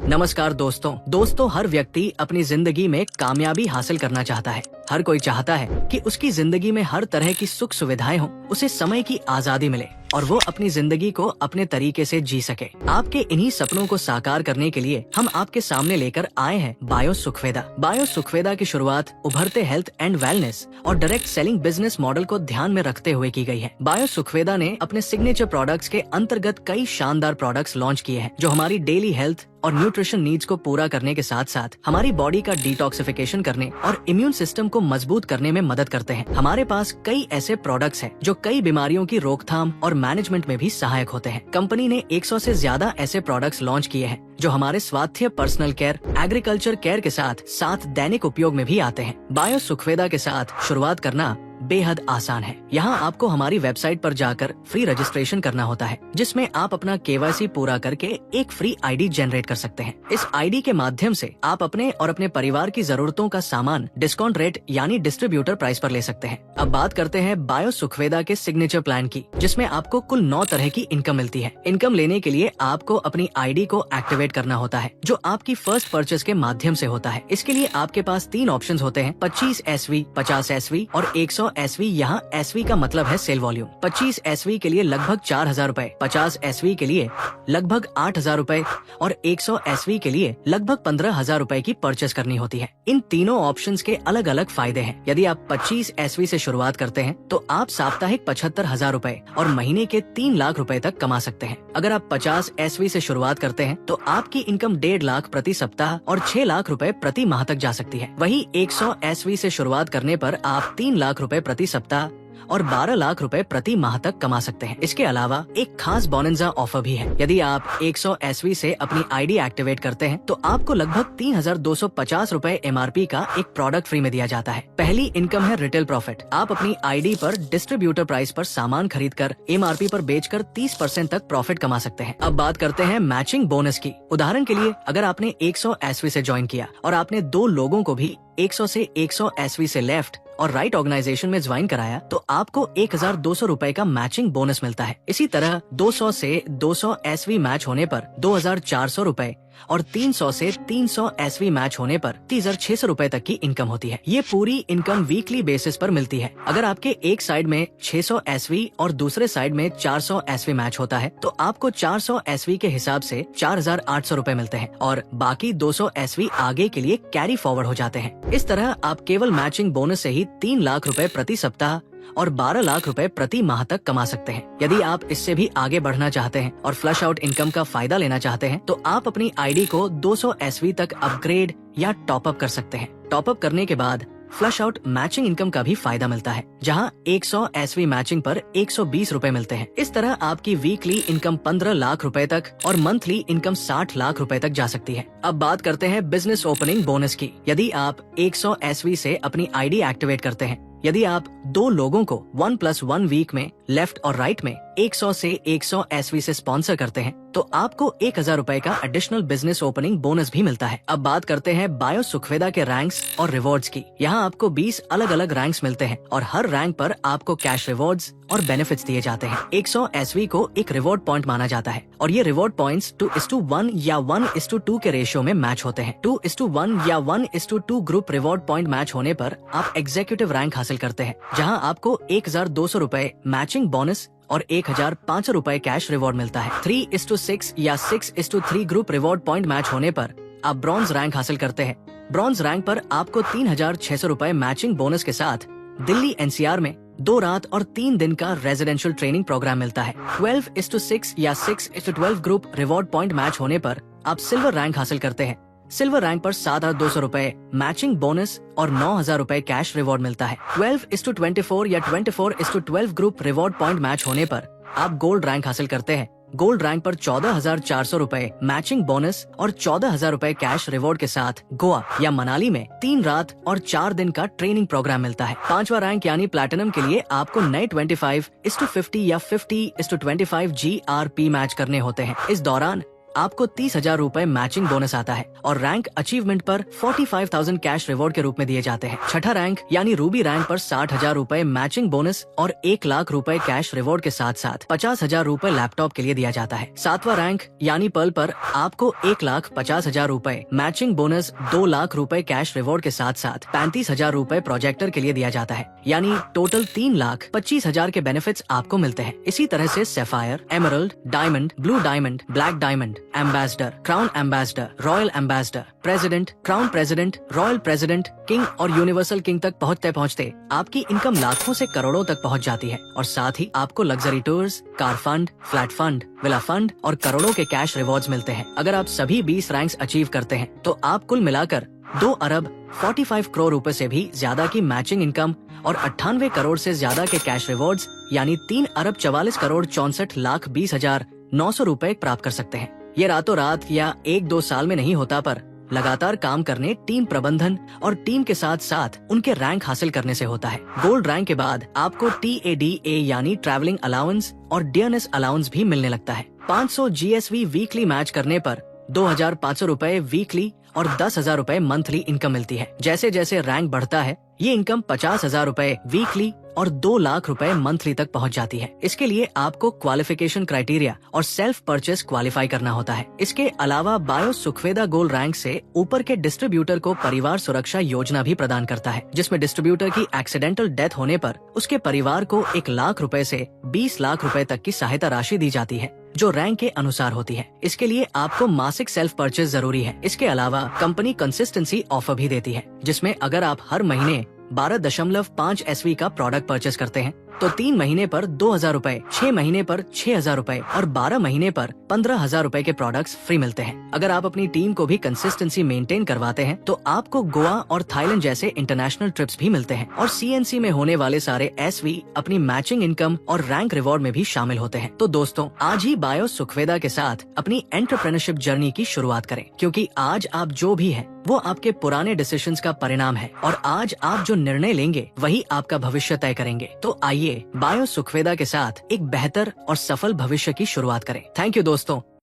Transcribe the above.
नमस्कार दोस्तों, हर व्यक्ति अपनी जिंदगी में कामयाबी हासिल करना चाहता है। हर कोई चाहता है कि उसकी जिंदगी में हर तरह की सुख सुविधाएं हों, उसे समय की आजादी मिले और वो अपनी जिंदगी को अपने तरीके से जी सके। आपके इन्हीं सपनों को साकार करने के लिए हम आपके सामने लेकर आए हैं बायो सुखवेदा। बायो सुखवेदा की शुरुआत उभरते हेल्थ एंड वेलनेस और डायरेक्ट सेलिंग बिजनेस मॉडल को ध्यान में रखते हुए की गई है। बायो सुखवेदा ने अपने सिग्नेचर प्रोडक्ट्स के अंतर्गत कई शानदार प्रोडक्ट्स लॉन्च किए हैं जो हमारी डेली हेल्थ और न्यूट्रिशन नीड्स को पूरा करने के साथ साथ हमारी बॉडी का डिटॉक्सिफिकेशन करने और इम्यून सिस्टम को मजबूत करने में मदद करते हैं। हमारे पास कई ऐसे प्रोडक्ट्स हैं जो कई बीमारियों की रोकथाम और मैनेजमेंट में भी सहायक होते हैं। कंपनी ने 100 से ज्यादा ऐसे प्रोडक्ट्स लॉन्च किए हैं जो हमारे स्वास्थ्य, पर्सनल केयर, एग्रीकल्चर केयर के साथ दैनिक उपयोग में भी आते हैं। बायो सुखवेदा के साथ शुरुआत करना बेहद आसान है। यहाँ आपको हमारी वेबसाइट पर जाकर फ्री रजिस्ट्रेशन करना होता है, जिसमें आप अपना KYC पूरा करके एक फ्री ID जनरेट कर सकते हैं। इस ID के माध्यम से आप अपने और अपने परिवार की जरूरतों का सामान डिस्काउंट रेट यानी डिस्ट्रीब्यूटर प्राइस पर ले सकते हैं। अब बात करते हैं बायो सुखवेदा के सिग्नेचर प्लान की, जिसमें आपको कुल 9 तरह की इनकम मिलती है। इनकम लेने के लिए आपको अपनी ID को एक्टिवेट करना होता है, जो आपकी फर्स्ट परचेज के माध्यम से होता है। इसके लिए आपके पास 3 ऑप्शन होते हैं: 25 SV, 50 SV और 100 SV। यहाँ SV का मतलब है सेल वॉल्यूम। 25 SV के लिए लगभग 4,000 रूपए, 50 SV के लिए लगभग 8,000 रूपए और 100 SV के लिए लगभग 15,000 रूपए की परचेस करनी होती है। इन तीनों ऑप्शंस के अलग अलग फायदे हैं। यदि आप 25 SV से शुरुआत करते हैं तो आप साप्ताहिक 75,000 रूपए और महीने के 3 लाख रूपए तक कमा सकते हैं। अगर आप 50 SV से शुरुआत करते हैं तो आपकी इनकम 1.5 लाख प्रति सप्ताह और 6 लाख रूपए प्रति माह तक जा सकती है। वही 100 SV से शुरुआत करने पर आप 3 लाख रूपए प्रति सप्ताह और 12 लाख रुपए प्रति माह तक कमा सकते हैं। इसके अलावा एक खास बोनंजा ऑफर भी है। यदि आप 100 SV से अपनी ID एक्टिवेट करते हैं तो आपको लगभग 3,250 रूपए MRP का एक प्रोडक्ट फ्री में दिया जाता है। पहली इनकम है रिटेल प्रॉफिट। आप अपनी ID पर डिस्ट्रीब्यूटर प्राइस पर सामान खरीद कर MRP पर बेचकर 30% तक प्रॉफिट कमा सकते हैं। अब बात करते हैं मैचिंग बोनस की। उदाहरण के लिए अगर आपने 100 SV से ज्वाइन किया और आपने 2 लोगों को भी 100 से 100 SV से लेफ्ट और राइट ऑर्गेनाइजेशन में ज्वाइन कराया तो आपको 1,200 रूपए का मैचिंग बोनस मिलता है। इसी तरह 200 से 200 SV मैच होने पर 2,400 रूपए और 300 से 300 SV मैच होने पर 3,600 रूपए तक की इनकम होती है। ये पूरी इनकम वीकली बेसिस पर मिलती है। अगर आपके एक साइड में 600 SV और दूसरे साइड में 400 SV मैच होता है तो आपको 400 SV के हिसाब से 4,800 रूपए मिलते हैं और बाकी 200 SV आगे के लिए कैरी फॉरवर्ड हो जाते हैं। इस तरह आप केवल मैचिंग बोनस से ही 3 लाख रूपए प्रति सप्ताह और 12 लाख रुपए प्रति माह तक कमा सकते हैं। यदि आप इससे भी आगे बढ़ना चाहते हैं और फ्लश आउट इनकम का फायदा लेना चाहते हैं तो आप अपनी ID को 200 SV तक अपग्रेड या टॉप अप कर सकते हैं। टॉप अप करने के बाद फ्लश आउट मैचिंग इनकम का भी फायदा मिलता है, जहां 100 SV मैचिंग पर 120 रूपए मिलते हैं। इस तरह आपकी वीकली इनकम 15 लाख रुपए तक और मंथली इनकम 60 लाख रुपए तक जा सकती है। अब बात करते हैं बिजनेस ओपनिंग बोनस की। यदि आप 100 SV से अपनी ID एक्टिवेट करते हैं, यदि आप 2 लोगों को 1+1 वीक में लेफ्ट और राइट में 100 से 100 SV से स्पॉन्सर करते हैं तो आपको 1,000 रूपए का एडिशनल बिजनेस ओपनिंग बोनस भी मिलता है। अब बात करते हैं बायो सुखवेदा के रैंक्स और रिवॉर्ड्स की। यहाँ आपको 20 अलग अलग रैंक्स मिलते हैं और हर रैंक पर आपको कैश रिवॉर्ड्स और बेनिफिट्स दिए जाते हैं। 100 SV को एक रिवॉर्ड पॉइंट माना जाता है और ये रिवॉर्ड पॉइंट्स 2:1 या 1:2 के रेशियो में मैच होते हैं। 2:1 या 1:2 ग्रुप रिवॉर्ड पॉइंट मैच होने पर आप एग्जीक्यूटिव रैंक हासिल करते हैं, जहाँ आपको 1,200 रूपए मैचिंग बोनस और 1,500 रूपए कैश रिवॉर्ड मिलता है। 3:6 या 6:3 ग्रुप रिवॉर्ड पॉइंट मैच होने पर आप ब्रॉन्ज रैंक हासिल करते हैं। ब्रॉन्ज रैंक पर आपको 3,600 रूपए मैचिंग बोनस के साथ दिल्ली NCR में 2 रात और 3 दिन का रेजिडेंशियल ट्रेनिंग प्रोग्राम मिलता है। 12:6 या 6:12 ग्रुप रिवॉर्ड पॉइंट मैच होने पर आप सिल्वर रैंक हासिल करते हैं। सिल्वर रैंक पर 7,200 रूपए मैचिंग बोनस और 9,000 रूपए कैश रिवॉर्ड मिलता है। 12:24 या 24:12 ग्रुप रिवॉर्ड पॉइंट मैच होने पर आप गोल्ड रैंक हासिल करते हैं। गोल्ड रैंक पर 14,400 रूपए मैचिंग बोनस और 14,000 रूपए कैश रिवॉर्ड के साथ गोवा या मनाली में 3 रात और 4 दिन का ट्रेनिंग प्रोग्राम मिलता है। 5वां रैंक यानी प्लैटिनम के लिए आपको नए 25:50 या 50:25 GRP मैच करने होते हैं। इस दौरान आपको 30,000 रूपए मैचिंग बोनस आता है और रैंक अचीवमेंट पर 45,000 कैश रिवॉर्ड के रूप में दिए जाते हैं। छठा रैंक यानी रूबी रैंक पर 60,000 रूपए मैचिंग बोनस और 1 लाख रूपए कैश रिवॉर्ड के साथ साथ 50,000 रूपए लैपटॉप के लिए दिया जाता है। सातवां रैंक यानी पर्ल पर आपको 1,50,000 रूपए मैचिंग बोनस, 2 लाख रूपए कैश रिवॉर्ड के साथ साथ 35,000 रूपए प्रोजेक्टर के लिए दिया जाता है, यानी टोटल 3,25,000 के बेनिफिट्स आपको मिलते हैं। इसी तरह से sapphire, emerald, diamond, blue diamond, black diamond, ambassador, crown ambassador, royal ambassador, president, crown president, royal president, king और यूनिवर्सल किंग तक पहुँचते पहुँचते आपकी इनकम लाखों से करोड़ों तक पहुँच जाती है। और साथ ही आपको luxury tours, car fund, flat fund, villa fund और करोड़ों के कैश रिवॉर्ड्स मिलते हैं। अगर आप सभी 20 रैंक्स अचीव करते हैं तो आप कुल मिलाकर 2 अरब 45 करोड़ रुपए से भी ज्यादा की मैचिंग इनकम और 98 करोड़ से ज्यादा के कैश रिवॉर्ड्स यानी 3 अरब 44 करोड़ 64 लाख 20,900 रूपए प्राप्त कर सकते हैं। ये रातों रात या 1-2 साल में नहीं होता, पर लगातार काम करने, टीम प्रबंधन और टीम के साथ साथ उनके रैंक हासिल करने से होता है। गोल्ड रैंक के बाद आपको TADA यानी ट्रैवलिंग अलाउंस और डियरनेस अलाउंस भी मिलने लगता है। 500 GSV वीकली मैच करने पर 2,500 रूपए वीकली और 10,000 रूपए मंथली इनकम मिलती है। जैसे जैसे रैंक बढ़ता है ये इनकम 50,000 रूपए वीकली और 2 लाख रूपए मंथली तक पहुंच जाती है। इसके लिए आपको क्वालिफिकेशन क्राइटेरिया और सेल्फ परचेस क्वालिफाई करना होता है। इसके अलावा बायो सुखवेदा गोल्ड रैंक से ऊपर के डिस्ट्रीब्यूटर को परिवार सुरक्षा योजना भी प्रदान करता है, जिसमें डिस्ट्रीब्यूटर की एक्सीडेंटल डेथ होने पर उसके परिवार को 1 लाख रूपए से 20 लाख रूपए तक की सहायता राशि दी जाती है, जो रैंक के अनुसार होती है। इसके लिए आपको मासिक सेल्फ परचेस जरूरी है। इसके अलावा कंपनी कंसिस्टेंसी ऑफर भी देती है, जिसमें अगर आप हर महीने 12.5 SV का प्रोडक्ट परचेस करते हैं तो 3 महीने पर 2,000 रूपए, 6 महीने पर 6,000 रूपए और 12 महीने पर 15,000 रूपए के प्रोडक्ट्स फ्री मिलते हैं। अगर आप अपनी टीम को भी कंसिस्टेंसी मेंटेन करवाते हैं तो आपको गोवा और थाईलैंड जैसे इंटरनेशनल ट्रिप्स भी मिलते हैं और CNC में होने वाले सारे SV अपनी मैचिंग इनकम और रैंक रिवॉर्ड में भी शामिल होते हैं। तो दोस्तों, आज ही बायो सुखवेदा के साथ अपनी एंटरप्रेन्योरशिप जर्नी की शुरुआत करें, क्योंकि आज आप जो भी हैं वो आपके पुराने डिसीजंस का परिणाम है और आज आप जो निर्णय लेंगे वही आपका भविष्य तय करेंगे। तो आइए बायो सुखवेदा के साथ एक बेहतर और सफल भविष्य की शुरुआत करें। थैंक यू दोस्तों।